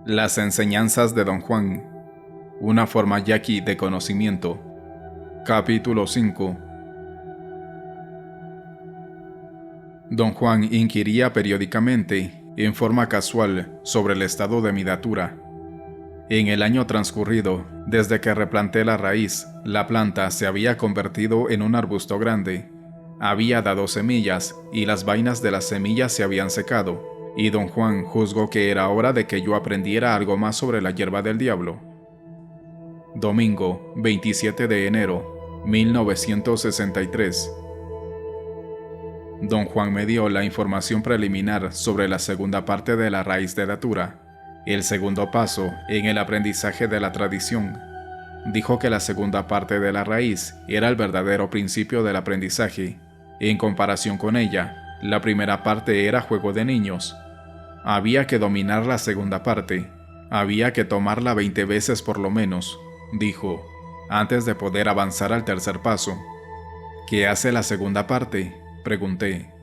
Las enseñanzas de Don Juan, una forma yaqui de conocimiento. Capítulo 5. Don Juan inquiría periódicamente, en forma casual, sobre el estado de mi datura. En el año transcurrido, desde que replanté la raíz, la planta se había convertido en un arbusto grande. Había dado semillas, y las vainas de las semillas se habían secado, y Don Juan juzgó que era hora de que yo aprendiera algo más sobre la hierba del diablo. Domingo, 27 de enero, 1963. Don Juan me dio la información preliminar sobre la segunda parte de la raíz de datura, el segundo paso en el aprendizaje de la tradición. Dijo que la segunda parte de la raíz era el verdadero principio del aprendizaje. En comparación con ella, la primera parte era juego de niños. Había que dominar la segunda parte. Había que tomarla 20 veces por lo menos, dijo, antes de poder avanzar al tercer paso. ¿Qué hace la segunda parte?, pregunté.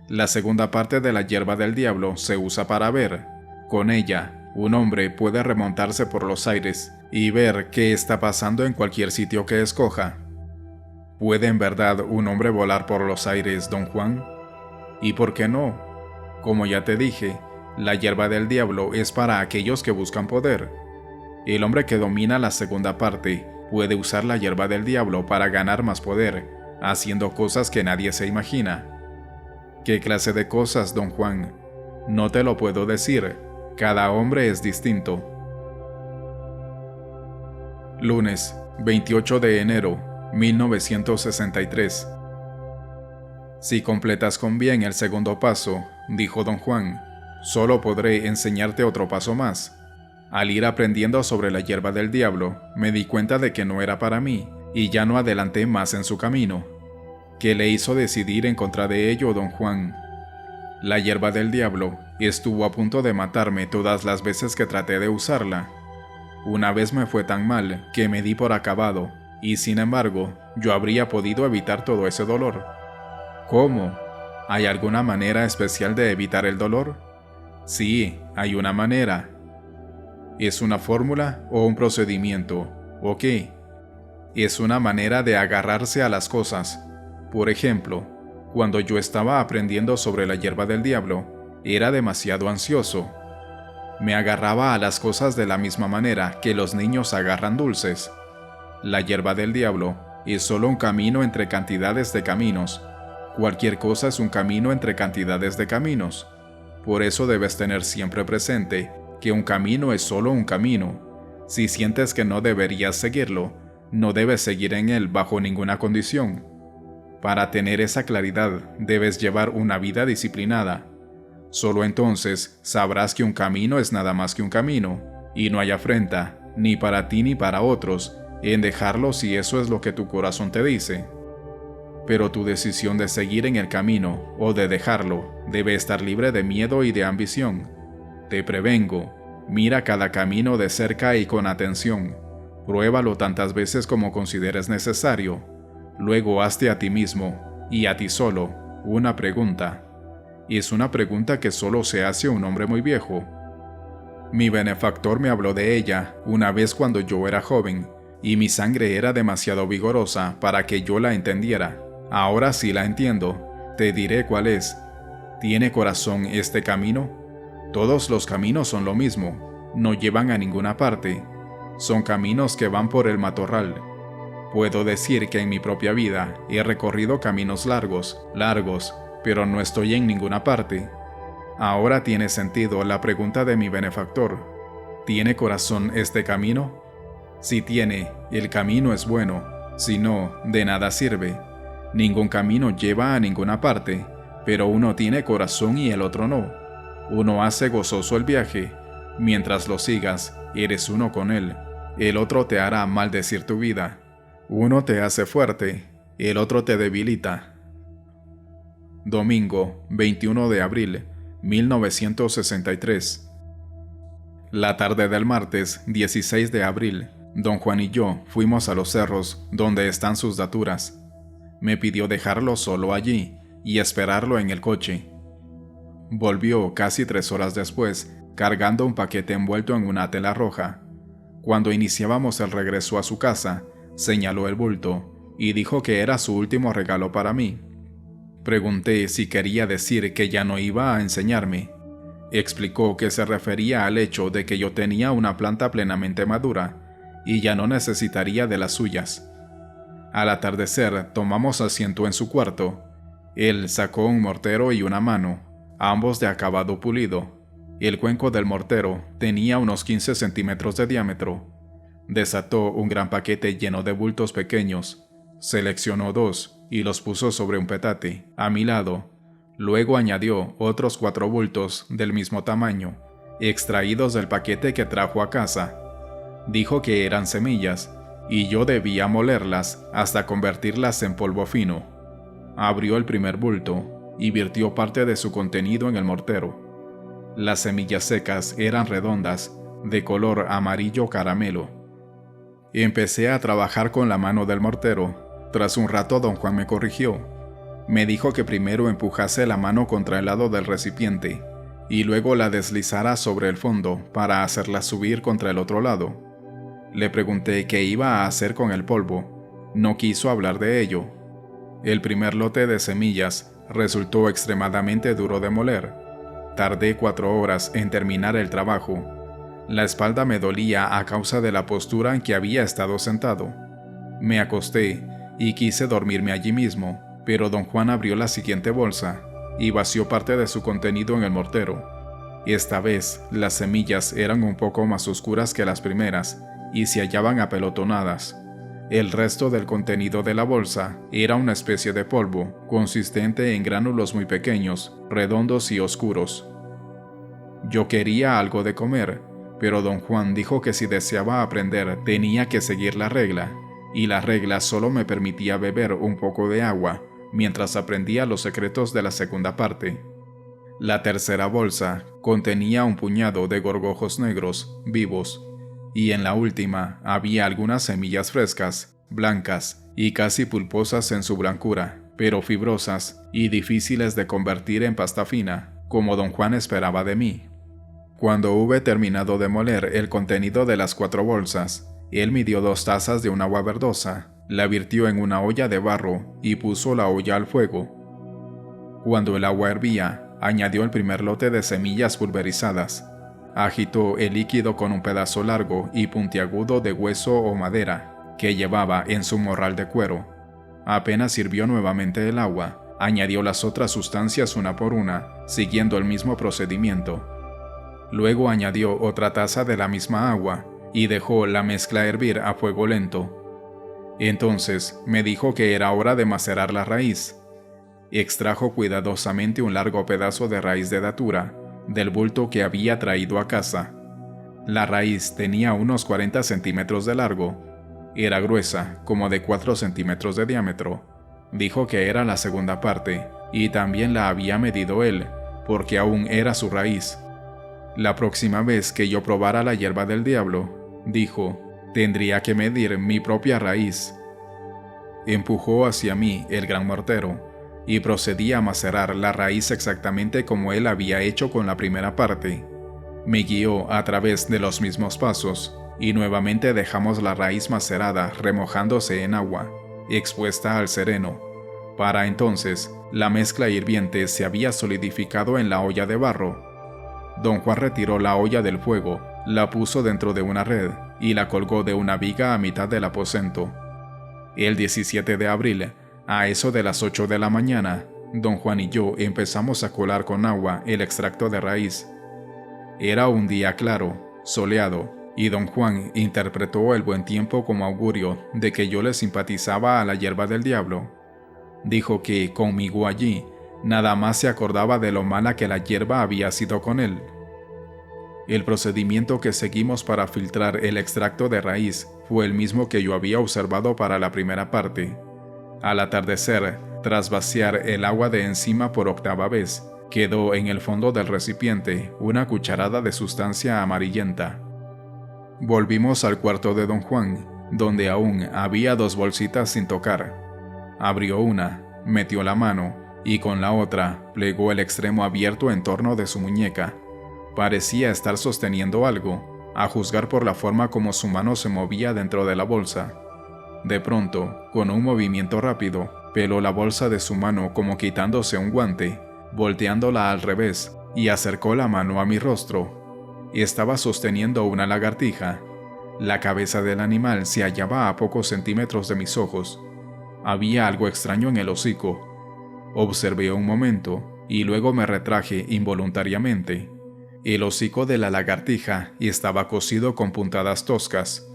La segunda parte de la hierba del diablo se usa para ver. Con ella, un hombre puede remontarse por los aires y ver qué está pasando en cualquier sitio que escoja. ¿Puede en verdad un hombre volar por los aires, Don Juan? ¿Y por qué no? Como ya te dije, la hierba del diablo es para aquellos que buscan poder. El hombre que domina la segunda parte puede usar la hierba del diablo para ganar más poder, haciendo cosas que nadie se imagina. ¿Qué clase de cosas, Don Juan? No te lo puedo decir. Cada hombre es distinto. Lunes, 28 de enero, 1963. Si completas con bien el segundo paso, dijo Don Juan, solo podré enseñarte otro paso más. Al ir aprendiendo sobre la hierba del diablo, me di cuenta de que no era para mí, y ya no adelanté más en su camino. ¿Qué le hizo decidir en contra de ello, Don Juan? La hierba del diablo estuvo a punto de matarme todas las veces que traté de usarla. Una vez me fue tan mal que me di por acabado, y sin embargo, yo habría podido evitar todo ese dolor. ¿Cómo? ¿Hay alguna manera especial de evitar el dolor? Sí, hay una manera. ¿Es una fórmula o un procedimiento? ¿O qué? Es una manera de agarrarse a las cosas. Por ejemplo, cuando yo estaba aprendiendo sobre la hierba del diablo, era demasiado ansioso. Me agarraba a las cosas de la misma manera que los niños agarran dulces. La hierba del diablo es solo un camino entre cantidades de caminos. Cualquier cosa es un camino entre cantidades de caminos. Por eso debes tener siempre presente que un camino es solo un camino. Si sientes que no deberías seguirlo, no debes seguir en él bajo ninguna condición. Para tener esa claridad, debes llevar una vida disciplinada. Solo entonces sabrás que un camino es nada más que un camino, y no hay afrenta, ni para ti ni para otros, en dejarlo si eso es lo que tu corazón te dice. Pero tu decisión de seguir en el camino o de dejarlo debe estar libre de miedo y de ambición. Te prevengo, mira cada camino de cerca y con atención. Pruébalo tantas veces como consideres necesario. Luego hazte a ti mismo, y a ti solo, una pregunta. Es una pregunta que solo se hace a un hombre muy viejo. Mi benefactor me habló de ella una vez cuando yo era joven, y mi sangre era demasiado vigorosa para que yo la entendiera. Ahora sí la entiendo. Te diré cuál es. ¿Tiene corazón este camino? Todos los caminos son lo mismo. No llevan a ninguna parte. Son caminos que van por el matorral. Puedo decir que en mi propia vida he recorrido caminos largos, pero no estoy en ninguna parte. Ahora tiene sentido la pregunta de mi benefactor. ¿Tiene corazón este camino? Si tiene, el camino es bueno. Si no, de nada sirve. Ningún camino lleva a ninguna parte, pero uno tiene corazón y el otro no. Uno hace gozoso el viaje. Mientras lo sigas, eres uno con él. El otro te hará maldecir tu vida. Uno te hace fuerte, el otro te debilita. Domingo, 21 de abril, 1963. La tarde del martes, 16 de abril, Don Juan y yo fuimos a los cerros donde están sus daturas. Me pidió dejarlo solo allí y esperarlo en el coche. Volvió casi 3 horas después, cargando un paquete envuelto en una tela roja. Cuando iniciábamos el regreso a su casa, señaló el bulto y dijo que era su último regalo para mí. Pregunté si quería decir que ya no iba a enseñarme. Explicó que se refería al hecho de que yo tenía una planta plenamente madura y ya no necesitaría de las suyas. Al atardecer tomamos asiento en su cuarto. Él sacó un mortero y una mano, ambos de acabado pulido. El cuenco del mortero tenía unos 15 centímetros de diámetro. Desató un gran paquete lleno de bultos pequeños. Seleccionó 2 y los puso sobre un petate, a mi lado. Luego añadió otros 4 bultos del mismo tamaño, extraídos del paquete que trajo a casa. Dijo que eran semillas, y yo debía molerlas hasta convertirlas en polvo fino. Abrió el primer bulto y virtió parte de su contenido en el mortero. Las semillas secas eran redondas, de color amarillo caramelo. Empecé a trabajar con la mano del mortero. Tras un rato, don Juan me corrigió. Me dijo que primero empujase la mano contra el lado del recipiente y luego la deslizara sobre el fondo para hacerla subir contra el otro lado. Le pregunté qué iba a hacer con el polvo. No quiso hablar de ello. El primer lote de semillas resultó extremadamente duro de moler. Tardé 4 horas en terminar el trabajo. La espalda me dolía a causa de la postura en que había estado sentado. Me acosté y quise dormirme allí mismo, pero don Juan abrió la siguiente bolsa y vació parte de su contenido en el mortero. Esta vez, las semillas eran un poco más oscuras que las primeras y se hallaban apelotonadas. El resto del contenido de la bolsa era una especie de polvo, consistente en gránulos muy pequeños, redondos y oscuros. Yo quería algo de comer, pero don Juan dijo que si deseaba aprender tenía que seguir la regla, y la regla solo me permitía beber un poco de agua mientras aprendía los secretos de la segunda parte. La tercera bolsa contenía un puñado de gorgojos negros, vivos, y en la última había algunas semillas frescas, blancas y casi pulposas en su blancura, pero fibrosas y difíciles de convertir en pasta fina, como don Juan esperaba de mí. Cuando hube terminado de moler el contenido de las 4 bolsas, él midió 2 tazas de un agua verdosa, la virtió en una olla de barro y puso la olla al fuego. Cuando el agua hervía, añadió el primer lote de semillas pulverizadas. Agitó el líquido con un pedazo largo y puntiagudo de hueso o madera que llevaba en su morral de cuero. Apenas hirvió nuevamente el agua, añadió las otras sustancias una por una, siguiendo el mismo procedimiento. Luego añadió otra taza de la misma agua y dejó la mezcla hervir a fuego lento. Entonces me dijo que era hora de macerar la raíz. Extrajo cuidadosamente un largo pedazo de raíz de datura del bulto que había traído a casa. La raíz tenía unos 40 centímetros de largo. Era gruesa, como de 4 centímetros de diámetro. Dijo que era la segunda parte, y también la había medido él, porque aún era su raíz. La próxima vez que yo probara la hierba del diablo, dijo, tendría que medir mi propia raíz. Empujó hacia mí el gran mortero y procedí a macerar la raíz exactamente como él había hecho con la primera parte. Me guió a través de los mismos pasos y nuevamente dejamos la raíz macerada remojándose en agua, expuesta al sereno. Para entonces, la mezcla hirviente se había solidificado en la olla de barro. Don Juan retiró la olla del fuego, la puso dentro de una red y la colgó de una viga a mitad del aposento. El 17 de abril, a eso de las 8 de la mañana, don Juan y yo empezamos a colar con agua el extracto de raíz. Era un día claro, soleado, y don Juan interpretó el buen tiempo como augurio de que yo le simpatizaba a la hierba del diablo. Dijo que, conmigo allí, nada más se acordaba de lo mala que la hierba había sido con él. El procedimiento que seguimos para filtrar el extracto de raíz fue el mismo que yo había observado para la primera parte. Al atardecer, tras vaciar el agua de encima por 8ª vez, quedó en el fondo del recipiente una cucharada de sustancia amarillenta. Volvimos al cuarto de don Juan, donde aún había 2 bolsitas sin tocar. Abrió una, metió la mano y con la otra plegó el extremo abierto en torno de su muñeca. Parecía estar sosteniendo algo, a juzgar por la forma como su mano se movía dentro de la bolsa. De pronto, con un movimiento rápido, peló la bolsa de su mano como quitándose un guante, volteándola al revés, y acercó la mano a mi rostro. Estaba sosteniendo una lagartija. La cabeza del animal se hallaba a pocos centímetros de mis ojos. Había algo extraño en el hocico. Observé un momento, y luego me retraje involuntariamente. El hocico de la lagartija estaba cosido con puntadas toscas.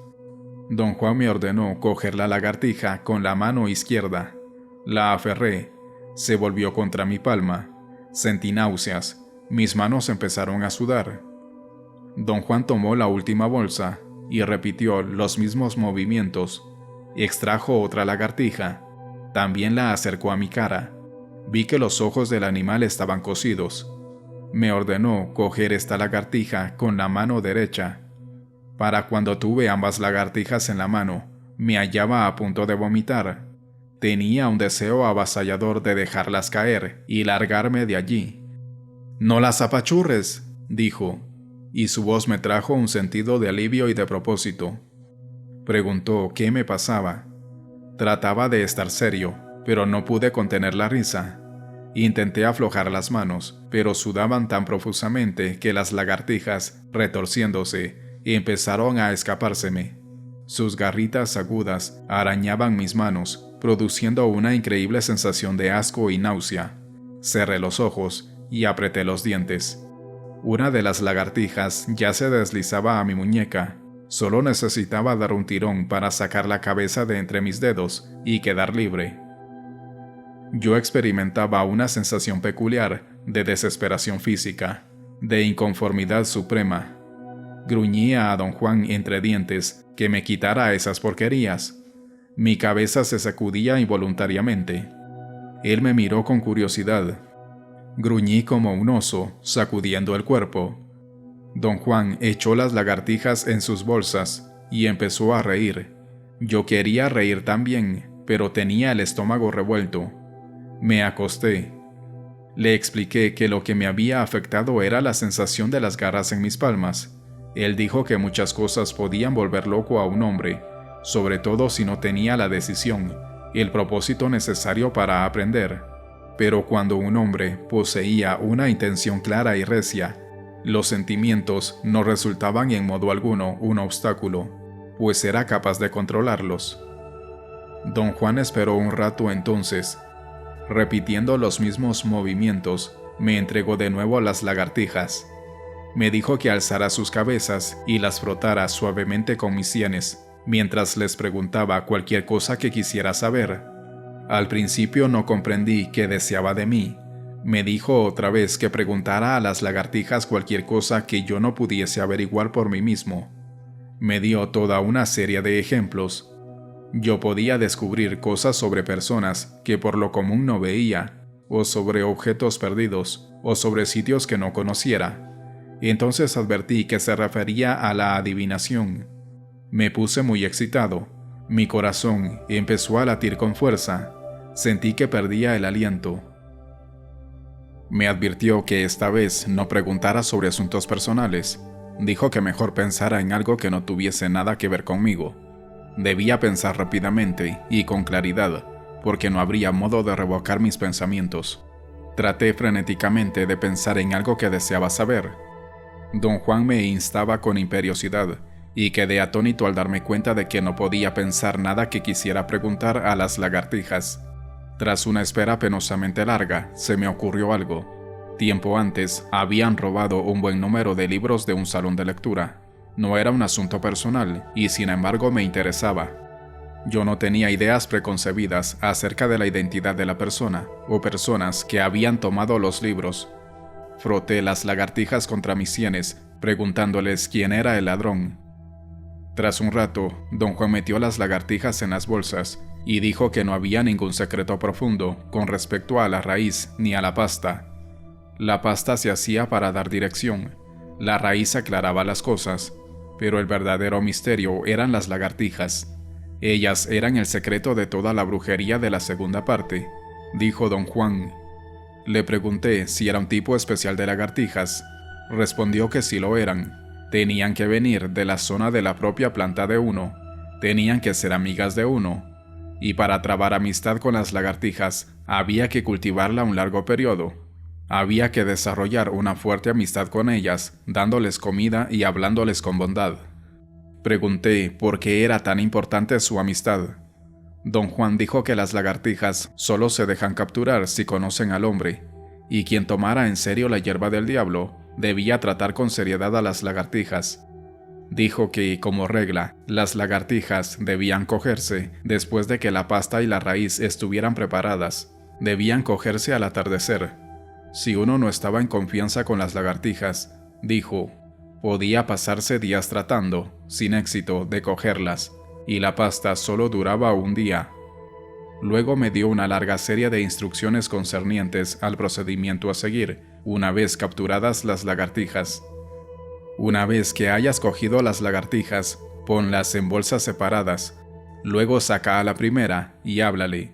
Don Juan me ordenó coger la lagartija con la mano izquierda. La aferré. Se volvió contra mi palma. Sentí náuseas. Mis manos empezaron a sudar. Don Juan tomó la última bolsa y repitió los mismos movimientos. Extrajo otra lagartija. También la acercó a mi cara. Vi que los ojos del animal estaban cosidos. Me ordenó coger esta lagartija con la mano derecha. Para cuando tuve ambas lagartijas en la mano, me hallaba a punto de vomitar. Tenía un deseo avasallador de dejarlas caer y largarme de allí. «¡No las apachurres!», dijo, y su voz me trajo un sentido de alivio y de propósito. Preguntó qué me pasaba. Trataba de estar serio, pero no pude contener la risa. Intenté aflojar las manos, pero sudaban tan profusamente que las lagartijas, retorciéndose, empezaron a escapárseme. Sus garritas agudas arañaban mis manos, produciendo una increíble sensación de asco y náusea. Cerré los ojos y apreté los dientes. Una de las lagartijas ya se deslizaba a mi muñeca. Solo necesitaba dar un tirón para sacar la cabeza de entre mis dedos y quedar libre. Yo experimentaba una sensación peculiar de desesperación física, de inconformidad suprema. Gruñía a don Juan entre dientes que me quitara esas porquerías. Mi cabeza se sacudía involuntariamente. Él me miró con curiosidad. Gruñí como un oso, sacudiendo el cuerpo. Don Juan echó las lagartijas en sus bolsas y empezó a reír. Yo quería reír también, pero tenía el estómago revuelto. Me acosté. Le expliqué que lo que me había afectado era la sensación de las garras en mis palmas. Él dijo que muchas cosas podían volver loco a un hombre, sobre todo si no tenía la decisión y el propósito necesario para aprender. Pero cuando un hombre poseía una intención clara y recia, los sentimientos no resultaban en modo alguno un obstáculo, pues era capaz de controlarlos. Don Juan esperó un rato entonces. Repitiendo los mismos movimientos, me entregó de nuevo las lagartijas. Me dijo que alzara sus cabezas y las frotara suavemente con mis sienes, mientras les preguntaba cualquier cosa que quisiera saber. Al principio no comprendí qué deseaba de mí. Me dijo otra vez que preguntara a las lagartijas cualquier cosa que yo no pudiese averiguar por mí mismo. Me dio toda una serie de ejemplos. Yo podía descubrir cosas sobre personas que por lo común no veía, o sobre objetos perdidos, o sobre sitios que no conociera. Entonces advertí que se refería a la adivinación. Me puse muy excitado. Mi corazón empezó a latir con fuerza. Sentí que perdía el aliento. Me advirtió que esta vez no preguntara sobre asuntos personales. Dijo que mejor pensara en algo que no tuviese nada que ver conmigo. Debía pensar rápidamente y con claridad, porque no habría modo de revocar mis pensamientos. Traté frenéticamente de pensar en algo que deseaba saber. Don Juan me instaba con imperiosidad, y quedé atónito al darme cuenta de que no podía pensar nada que quisiera preguntar a las lagartijas. Tras una espera penosamente larga, se me ocurrió algo. Tiempo antes, habían robado un buen número de libros de un salón de lectura. No era un asunto personal, y sin embargo me interesaba. Yo no tenía ideas preconcebidas acerca de la identidad de la persona, o personas que habían tomado los libros. Froté las lagartijas contra mis sienes, preguntándoles quién era el ladrón. Tras un rato, don Juan metió las lagartijas en las bolsas, y dijo que no había ningún secreto profundo con respecto a la raíz ni a la pasta. La pasta se hacía para dar dirección, la raíz aclaraba las cosas, pero el verdadero misterio eran las lagartijas. Ellas eran el secreto de toda la brujería de la segunda parte, dijo don Juan. Le pregunté si era un tipo especial de lagartijas. Respondió que sí lo eran. Tenían que venir de la zona de la propia planta de uno. Tenían que ser amigas de uno. Y para trabar amistad con las lagartijas, había que cultivarla un largo periodo. Había que desarrollar una fuerte amistad con ellas, dándoles comida y hablándoles con bondad. Pregunté por qué era tan importante su amistad. Don Juan dijo que las lagartijas solo se dejan capturar si conocen al hombre, y quien tomara en serio la hierba del diablo debía tratar con seriedad a las lagartijas. Dijo que, como regla, las lagartijas debían cogerse después de que la pasta y la raíz estuvieran preparadas. Debían cogerse al atardecer. Si uno no estaba en confianza con las lagartijas, dijo, podía pasarse días tratando, sin éxito, de cogerlas, y la pasta solo duraba un día. Luego me dio una larga serie de instrucciones concernientes al procedimiento a seguir, una vez capturadas las lagartijas. Una vez que hayas cogido las lagartijas, ponlas en bolsas separadas. Luego saca a la primera y háblale.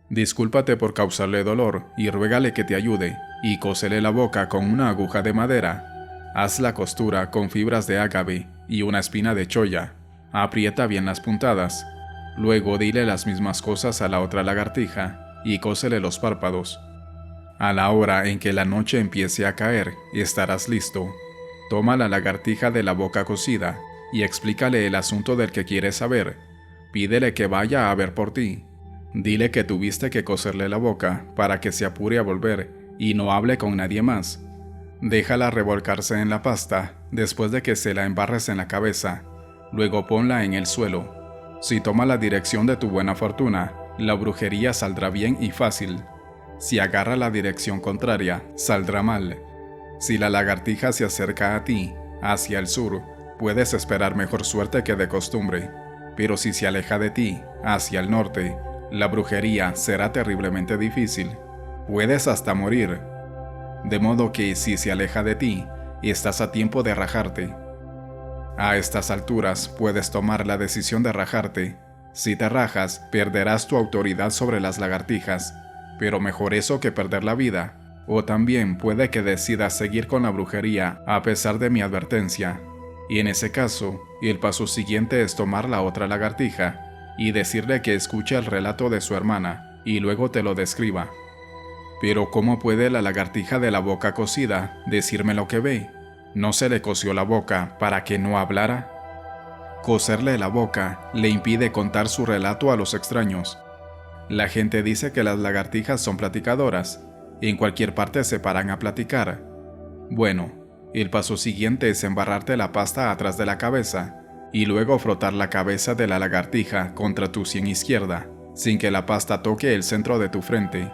Discúlpate por causarle dolor y ruégale que te ayude, y cósele la boca con una aguja de madera. Haz la costura con fibras de ágave y una espina de cholla. Aprieta bien las puntadas. Luego dile las mismas cosas a la otra lagartija y cósele los párpados. A la hora en que la noche empiece a caer, estarás listo. Toma la lagartija de la boca cocida y explícale el asunto del que quieres saber. Pídele que vaya a ver por ti. Dile que tuviste que coserle la boca para que se apure a volver y no hable con nadie más. Déjala revolcarse en la pasta después de que se la embarres en la cabeza. Luego ponla en el suelo. Si toma la dirección de tu buena fortuna, la brujería saldrá bien y fácil. Si agarra la dirección contraria, saldrá mal. Si la lagartija se acerca a ti, hacia el sur, puedes esperar mejor suerte que de costumbre. Pero si se aleja de ti, hacia el norte, la brujería será terriblemente difícil. Puedes hasta morir. De modo que si se aleja de ti, estás a tiempo de rajarte. A estas alturas puedes tomar la decisión de rajarte. Si te rajas, perderás tu autoridad sobre las lagartijas, pero mejor eso que perder la vida. O también puede que decidas seguir con la brujería a pesar de mi advertencia. Y en ese caso, el paso siguiente es tomar la otra lagartija y decirle que escuche el relato de su hermana y luego te lo describa. Pero ¿cómo puede la lagartija de la boca cocida decirme lo que ve? ¿No se le cosió la boca para que no hablara? Coserle la boca le impide contar su relato a los extraños. La gente dice que las lagartijas son platicadoras. En cualquier parte se paran a platicar. Bueno, el paso siguiente es embarrarte la pasta atrás de la cabeza y luego frotar la cabeza de la lagartija contra tu sien izquierda, sin que la pasta toque el centro de tu frente.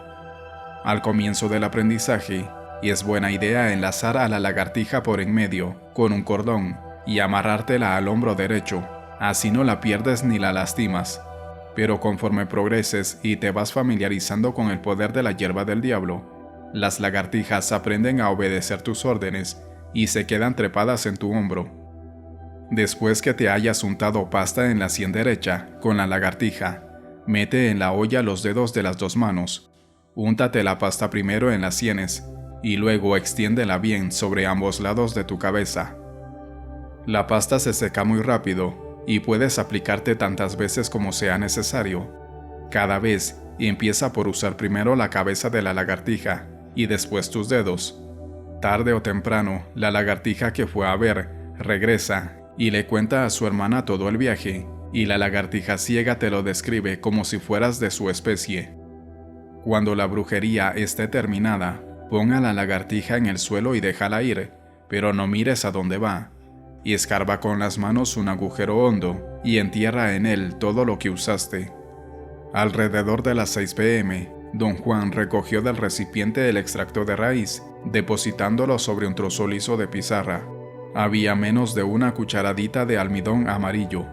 Al comienzo del aprendizaje, es buena idea enlazar a la lagartija por en medio con un cordón y amarrártela al hombro derecho, así no la pierdes ni la lastimas. Pero conforme progreses y te vas familiarizando con el poder de la hierba del diablo, las lagartijas aprenden a obedecer tus órdenes y se quedan trepadas en tu hombro. Después que te hayas untado pasta en la sien derecha con la lagartija, mete en la olla los dedos de las dos manos. Úntate la pasta primero en las sienes y luego extiéndela bien sobre ambos lados de tu cabeza. La pasta se seca muy rápido y puedes aplicarte tantas veces como sea necesario. Cada vez empieza por usar primero la cabeza de la lagartija y después tus dedos. Tarde o temprano, la lagartija que fue a ver regresa y le cuenta a su hermana todo el viaje, y la lagartija ciega te lo describe como si fueras de su especie. Cuando la brujería esté terminada, pon a la lagartija en el suelo y déjala ir, pero no mires a dónde va. Y escarba con las manos un agujero hondo y entierra en él todo lo que usaste. Alrededor de las 6 p.m., don Juan recogió del recipiente el extracto de raíz, depositándolo sobre un trozo liso de pizarra. Había menos de una cucharadita de almidón amarillo.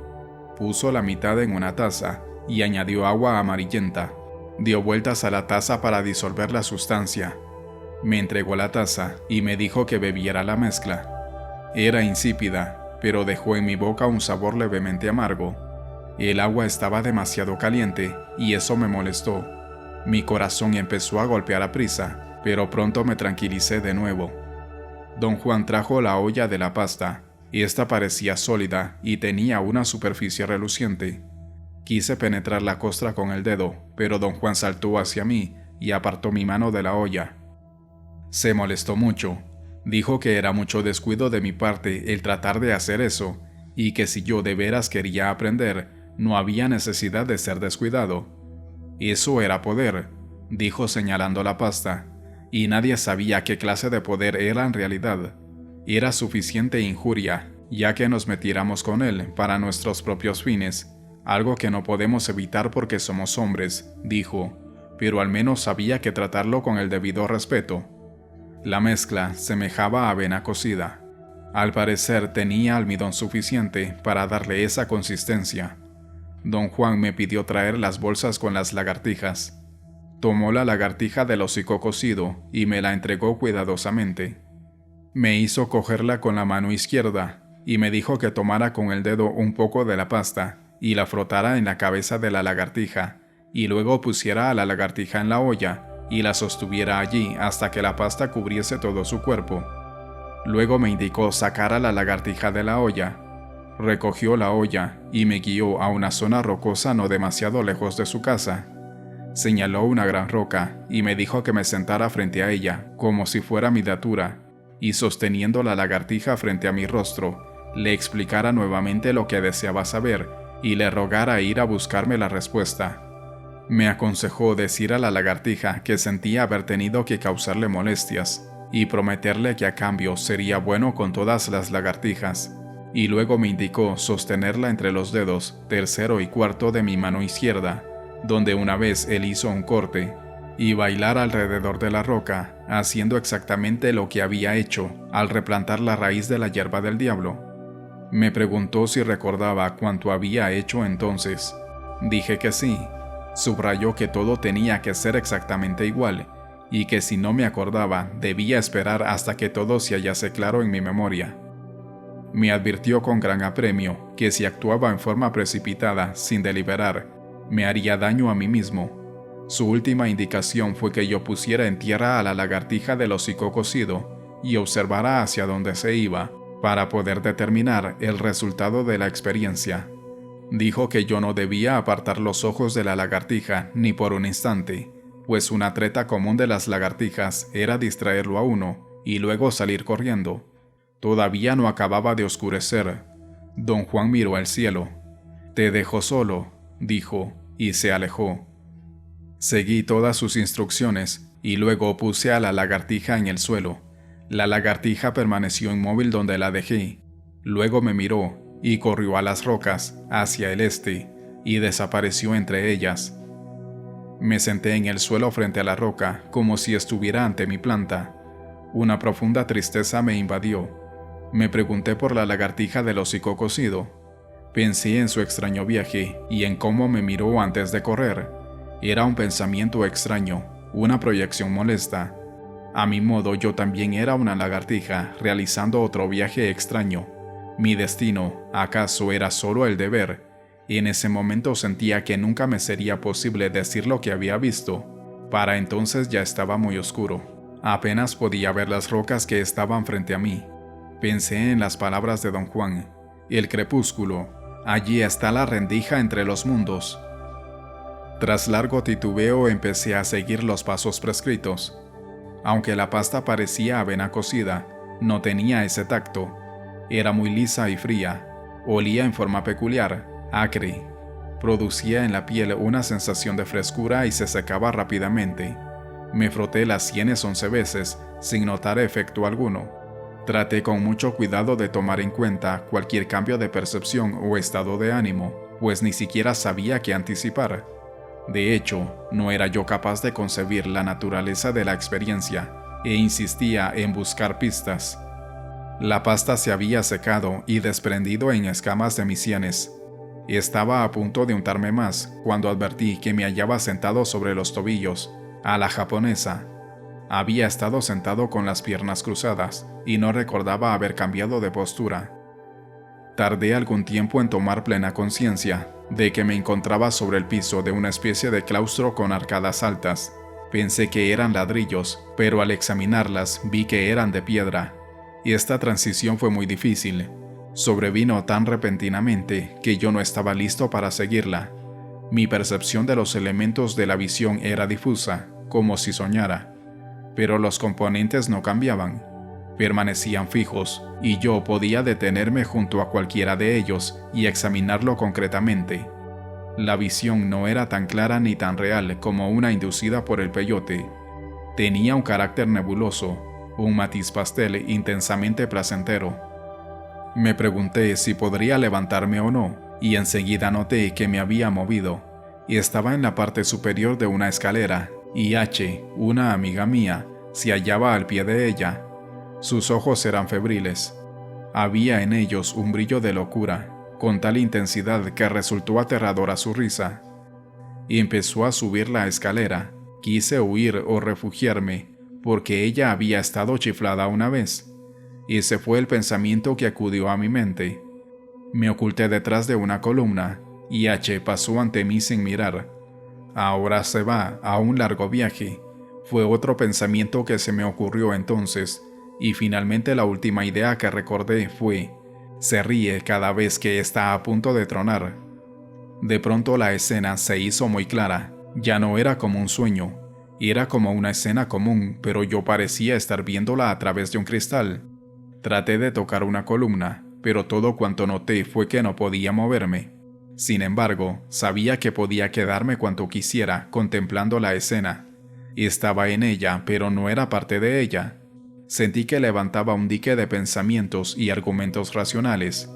Puso la mitad en una taza y añadió agua amarillenta. Dio vueltas a la taza para disolver la sustancia. Me entregó la taza y me dijo que bebiera la mezcla. Era insípida, pero dejó en mi boca un sabor levemente amargo. El agua estaba demasiado caliente y eso me molestó. Mi corazón empezó a golpear a prisa, pero pronto me tranquilicé de nuevo. Don Juan trajo la olla de la pasta. Esta parecía sólida y tenía una superficie reluciente. Quise penetrar la costra con el dedo, pero don Juan saltó hacia mí y apartó mi mano de la olla. Se molestó mucho. Dijo que era mucho descuido de mi parte el tratar de hacer eso, y que si yo de veras quería aprender, no había necesidad de ser descuidado. Eso era poder, dijo señalando la pasta, y nadie sabía qué clase de poder era en realidad. Era suficiente injuria, ya que nos metiéramos con él para nuestros propios fines, algo que no podemos evitar porque somos hombres, dijo, pero al menos sabía que tratarlo con el debido respeto. La mezcla semejaba a avena cocida. Al parecer tenía almidón suficiente para darle esa consistencia. Don Juan me pidió traer las bolsas con las lagartijas. Tomó la lagartija del hocico cocido y me la entregó cuidadosamente. Me hizo cogerla con la mano izquierda y me dijo que tomara con el dedo un poco de la pasta y la frotara en la cabeza de la lagartija, y luego pusiera a la lagartija en la olla y la sostuviera allí hasta que la pasta cubriese todo su cuerpo. Luego me indicó sacar a la lagartija de la olla. Recogió la olla y me guió a una zona rocosa no demasiado lejos de su casa. Señaló una gran roca y me dijo que me sentara frente a ella, como si fuera mi datura, y sosteniendo la lagartija frente a mi rostro, le explicara nuevamente lo que deseaba saber y le rogara ir a buscarme la respuesta. Me aconsejó decir a la lagartija que sentía haber tenido que causarle molestias y prometerle que a cambio sería bueno con todas las lagartijas, y luego me indicó sostenerla entre los dedos tercero y cuarto de mi mano izquierda, donde una vez él hizo un corte, y bailar alrededor de la roca, haciendo exactamente lo que había hecho al replantar la raíz de la hierba del diablo. Me preguntó si recordaba cuánto había hecho entonces. Dije que sí. Subrayó que todo tenía que ser exactamente igual, y que si no me acordaba, debía esperar hasta que todo se hallase claro en mi memoria. Me advirtió con gran apremio que si actuaba en forma precipitada, sin deliberar, me haría daño a mí mismo. Su última indicación fue que yo pusiera en tierra a la lagartija del hocico cocido y observara hacia dónde se iba, para poder determinar el resultado de la experiencia. Dijo que yo no debía apartar los ojos de la lagartija ni por un instante, pues una treta común de las lagartijas era distraerlo a uno y luego salir corriendo. Todavía no acababa de oscurecer. Don Juan miró al cielo. «Te dejo solo», dijo, y se alejó. Seguí todas sus instrucciones y luego puse a la lagartija en el suelo. La lagartija permaneció inmóvil donde la dejé. Luego me miró y corrió a las rocas hacia el este y desapareció entre ellas. Me senté en el suelo frente a la roca como si estuviera ante mi planta. Una profunda tristeza me invadió. Me pregunté por la lagartija del hocico cocido. Pensé en su extraño viaje y en cómo me miró antes de correr. Era un pensamiento extraño, una proyección molesta. A mi modo yo también era una lagartija realizando otro viaje extraño. Mi destino, ¿acaso era solo el deber? Y en ese momento sentía que nunca me sería posible decir lo que había visto. Para entonces ya estaba muy oscuro. Apenas podía ver las rocas que estaban frente a mí. Pensé en las palabras de don Juan. El crepúsculo. Allí está la rendija entre los mundos. Tras largo titubeo empecé a seguir los pasos prescritos. Aunque la pasta parecía avena cocida, no tenía ese tacto. Era muy lisa y fría. Olía en forma peculiar, acre. Producía en la piel una sensación de frescura y se secaba rápidamente. Me froté las sienes 11 veces, sin notar efecto alguno. Traté con mucho cuidado de tomar en cuenta cualquier cambio de percepción o estado de ánimo, pues ni siquiera sabía qué anticipar. De hecho, no era yo capaz de concebir la naturaleza de la experiencia, e insistía en buscar pistas. La pasta se había secado y desprendido en escamas de mis sienes. Estaba a punto de untarme más cuando advertí que me hallaba sentado sobre los tobillos, a la japonesa. Había estado sentado con las piernas cruzadas y no recordaba haber cambiado de postura. Tardé algún tiempo en tomar plena conciencia de que me encontraba sobre el piso de una especie de claustro con arcadas altas. Pensé que eran ladrillos, pero al examinarlas vi que eran de piedra. Y esta transición fue muy difícil. Sobrevino tan repentinamente que yo no estaba listo para seguirla. Mi percepción de los elementos de la visión era difusa, como si soñara. Pero los componentes no cambiaban. Permanecían fijos, y yo podía detenerme junto a cualquiera de ellos y examinarlo concretamente. La visión no era tan clara ni tan real como una inducida por el peyote. Tenía un carácter nebuloso, un matiz pastel intensamente placentero. Me pregunté si podría levantarme o no, y enseguida noté que me había movido, y estaba en la parte superior de una escalera, y H, una amiga mía, se hallaba al pie de ella. Sus ojos eran febriles. Había en ellos un brillo de locura, con tal intensidad que resultó aterradora su risa. Y empezó a subir la escalera. Quise huir o refugiarme, porque ella había estado chiflada una vez. Ese fue el pensamiento que acudió a mi mente. Me oculté detrás de una columna, y H pasó ante mí sin mirar. Ahora se va a un largo viaje. Fue otro pensamiento que se me ocurrió entonces, y finalmente la última idea que recordé fue: se ríe cada vez que está a punto de tronar. De pronto la escena se hizo muy clara. Ya no era como un sueño, era como una escena común, pero yo parecía estar viéndola a través de un cristal. Traté de tocar una columna, pero todo cuanto noté fue que no podía moverme. Sin embargo, sabía que podía quedarme cuanto quisiera contemplando la escena. Estaba en ella, pero no era parte de ella. Sentí que levantaba un dique de pensamientos y argumentos racionales.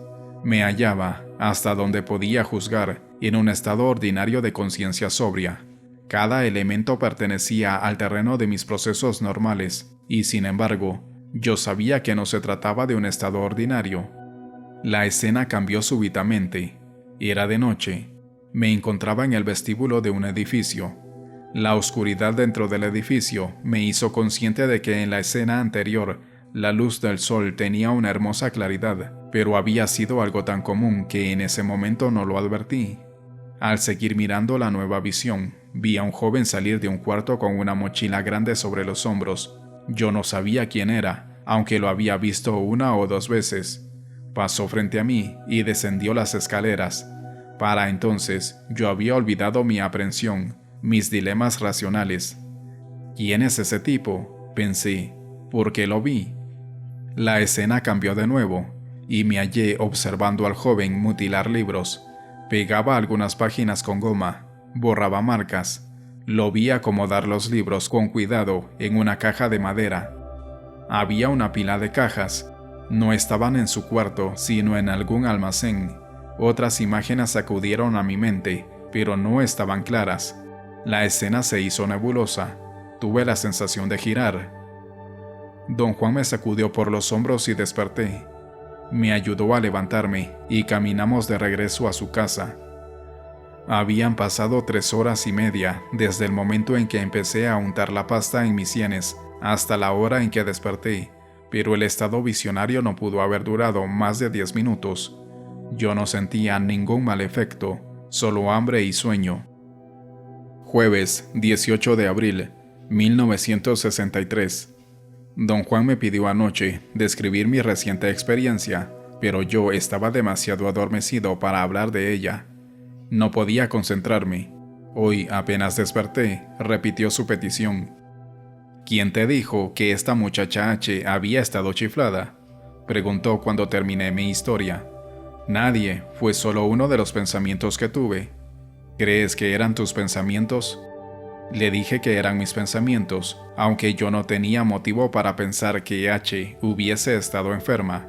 Me hallaba, hasta donde podía juzgar, en un estado ordinario de conciencia sobria. Cada elemento pertenecía al terreno de mis procesos normales, y sin embargo, yo sabía que no se trataba de un estado ordinario. La escena cambió súbitamente. Era de noche. Me encontraba en el vestíbulo de un edificio. La oscuridad dentro del edificio me hizo consciente de que en la escena anterior la luz del sol tenía una hermosa claridad, pero había sido algo tan común que en ese momento no lo advertí. Al seguir mirando la nueva visión, vi a un joven salir de un cuarto con una mochila grande sobre los hombros. Yo no sabía quién era, aunque lo había visto una o dos veces. Pasó frente a mí y descendió las escaleras. Para entonces, yo había olvidado mi aprensión, mis dilemas racionales. ¿Quién es ese tipo?, pensé. ¿Por qué lo vi? La escena cambió de nuevo, y me hallé observando al joven mutilar libros. Pegaba algunas páginas con goma, borraba marcas. Lo vi acomodar los libros con cuidado en una caja de madera. Había una pila de cajas. No estaban en su cuarto, sino en algún almacén. Otras imágenes acudieron a mi mente, pero no estaban claras. La escena se hizo nebulosa. Tuve la sensación de girar. Don Juan me sacudió por los hombros y desperté. Me ayudó a levantarme y caminamos de regreso a su casa. Habían pasado 3 horas y media desde el momento en que empecé a untar la pasta en mis sienes hasta la hora en que desperté, pero el estado visionario no pudo haber durado más de 10 minutos. Yo no sentía ningún mal efecto, solo hambre y sueño. Jueves, 18 de abril, 1963. Don Juan me pidió anoche describir mi reciente experiencia, pero yo estaba demasiado adormecido para hablar de ella. No podía concentrarme. Hoy, apenas desperté, repitió su petición. ¿Quién te dijo que esta muchacha H había estado chiflada?, preguntó cuando terminé mi historia. Nadie, fue solo uno de los pensamientos que tuve. ¿Crees que eran tus pensamientos? Le dije que eran mis pensamientos, aunque yo no tenía motivo para pensar que H hubiese estado enferma.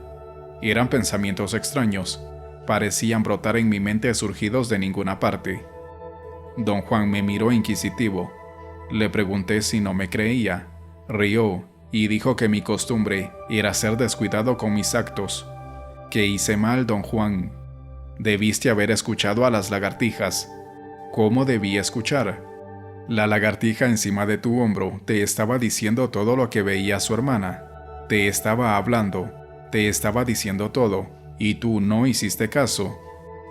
Eran pensamientos extraños, parecían brotar en mi mente surgidos de ninguna parte. Don Juan me miró inquisitivo. Le pregunté si no me creía. Rió y dijo que mi costumbre era ser descuidado con mis actos. ¿Qué hice mal, don Juan? Debiste haber escuchado a las lagartijas. ¿Cómo debí escuchar? La lagartija encima de tu hombro te estaba diciendo todo lo que veía su hermana. Te estaba hablando, te estaba diciendo todo, y tú no hiciste caso.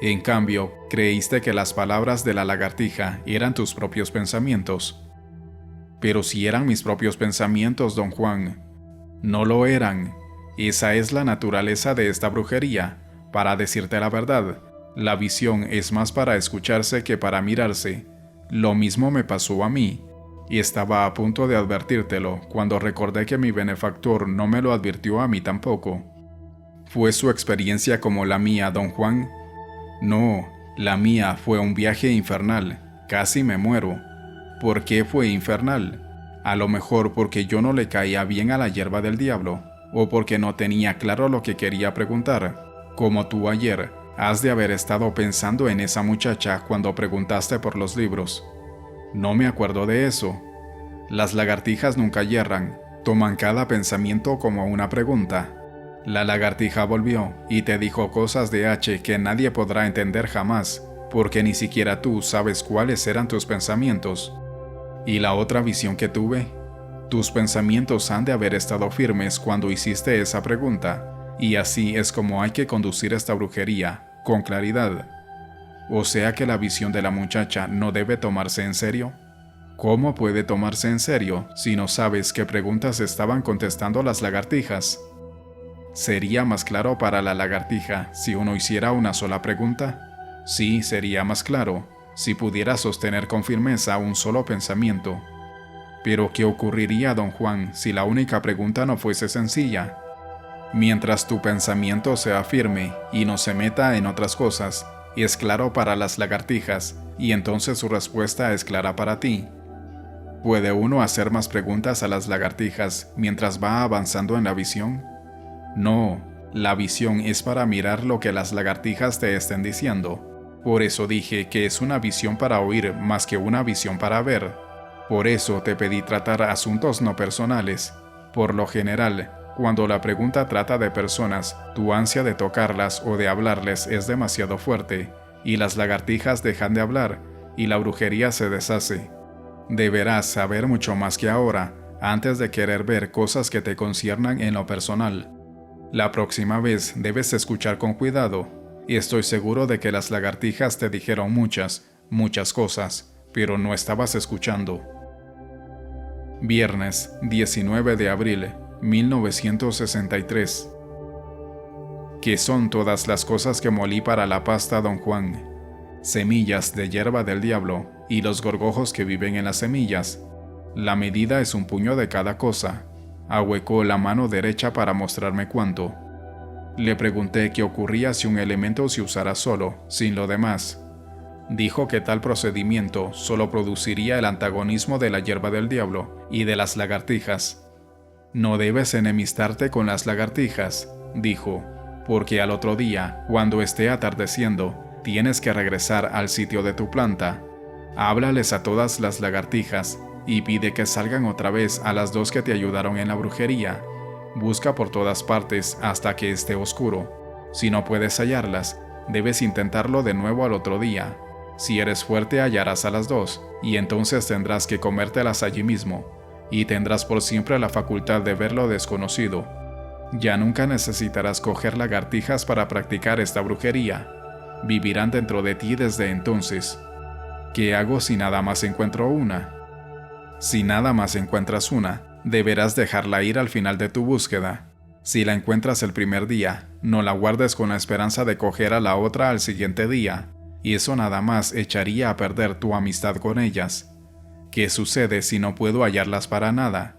En cambio, creíste que las palabras de la lagartija eran tus propios pensamientos. Pero si eran mis propios pensamientos, don Juan. No lo eran. Esa es la naturaleza de esta brujería. Para decirte la verdad, la visión es más para escucharse que para mirarse. Lo mismo me pasó a mí, y estaba a punto de advertírtelo cuando recordé que mi benefactor no me lo advirtió a mí tampoco. ¿Fue su experiencia como la mía, don Juan? No, la mía fue un viaje infernal. Casi me muero. ¿Por qué fue infernal? A lo mejor porque yo no le caía bien a la hierba del diablo, o porque no tenía claro lo que quería preguntar. Como tú ayer, has de haber estado pensando en esa muchacha cuando preguntaste por los libros. No me acuerdo de eso. Las lagartijas nunca yerran, toman cada pensamiento como una pregunta. La lagartija volvió y te dijo cosas de H que nadie podrá entender jamás, porque ni siquiera tú sabes cuáles eran tus pensamientos. ¿Y la otra visión que tuve? Tus pensamientos han de haber estado firmes cuando hiciste esa pregunta, y así es como hay que conducir esta brujería, con claridad. O sea que la visión de la muchacha no debe tomarse en serio. ¿Cómo puede tomarse en serio si no sabes qué preguntas estaban contestando las lagartijas? ¿Sería más claro para la lagartija si uno hiciera una sola pregunta? Sí, sería más claro, si pudiera sostener con firmeza un solo pensamiento. Pero ¿qué ocurriría, don Juan, si la única pregunta no fuese sencilla? Mientras tu pensamiento sea firme y no se meta en otras cosas, es claro para las lagartijas, y entonces su respuesta es clara para ti. ¿Puede uno hacer más preguntas a las lagartijas mientras va avanzando en la visión? No, la visión es para mirar lo que las lagartijas te estén diciendo. Por eso dije que es una visión para oír más que una visión para ver. Por eso te pedí tratar asuntos no personales. Por lo general, cuando la pregunta trata de personas, tu ansia de tocarlas o de hablarles es demasiado fuerte, y las lagartijas dejan de hablar, y la brujería se deshace. Deberás saber mucho más que ahora, antes de querer ver cosas que te conciernan en lo personal. La próxima vez debes escuchar con cuidado, y estoy seguro de que las lagartijas te dijeron muchas cosas, pero no estabas escuchando. Viernes, 19 de abril, 1963. ¿Qué son todas las cosas que molí para la pasta, don Juan? Semillas de hierba del diablo y los gorgojos que viven en las semillas. La medida es un puño de cada cosa. Ahuecó la mano derecha para mostrarme cuánto. Le pregunté qué ocurría si un elemento se usara solo, sin lo demás. Dijo que tal procedimiento solo produciría el antagonismo de la hierba del diablo y de las lagartijas. No debes enemistarte con las lagartijas, dijo, porque al otro día, cuando esté atardeciendo, tienes que regresar al sitio de tu planta. Háblales a todas las lagartijas y pide que salgan otra vez a las 2 que te ayudaron en la brujería. Busca por todas partes hasta que esté oscuro. Si no puedes hallarlas, debes intentarlo de nuevo al otro día. Si eres fuerte, hallarás a las 2, y entonces tendrás que comértelas allí mismo, y tendrás por siempre la facultad de ver lo desconocido. Ya nunca necesitarás coger lagartijas para practicar esta brujería. Vivirán dentro de ti desde entonces. ¿Qué hago si nada más encuentro una? Si nada más encuentras una, deberás dejarla ir al final de tu búsqueda. Si la encuentras el primer día, no la guardes con la esperanza de coger a la otra al siguiente día, y eso nada más echaría a perder tu amistad con ellas. ¿Qué sucede si no puedo hallarlas para nada?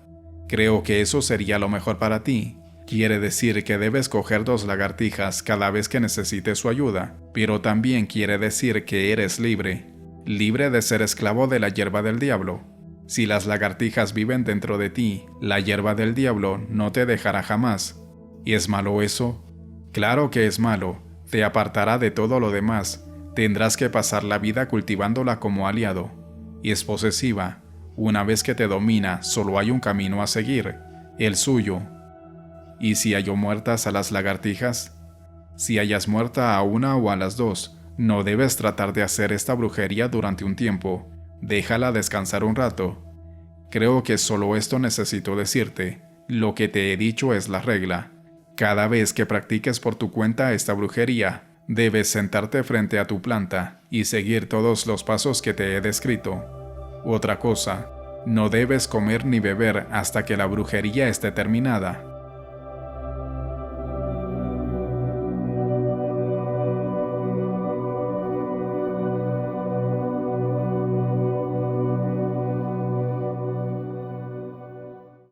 Creo que eso sería lo mejor para ti. Quiere decir que debes coger 2 lagartijas cada vez que necesites su ayuda, pero también quiere decir que eres libre de ser esclavo de la hierba del diablo. Si las lagartijas viven dentro de ti, la hierba del diablo no te dejará jamás. ¿Y es malo eso? Claro que es malo, te apartará de todo lo demás, tendrás que pasar la vida cultivándola como aliado. Y es posesiva, una vez que te domina solo hay un camino a seguir, el suyo. ¿Y si hallo muertas a las lagartijas? Si hayas muerta a una o a las 2, no debes tratar de hacer esta brujería durante un tiempo. Déjala descansar un rato. Creo que solo esto necesito decirte. Lo que te he dicho es la regla. Cada vez que practiques por tu cuenta esta brujería, debes sentarte frente a tu planta y seguir todos los pasos que te he descrito. Otra cosa, no debes comer ni beber hasta que la brujería esté terminada.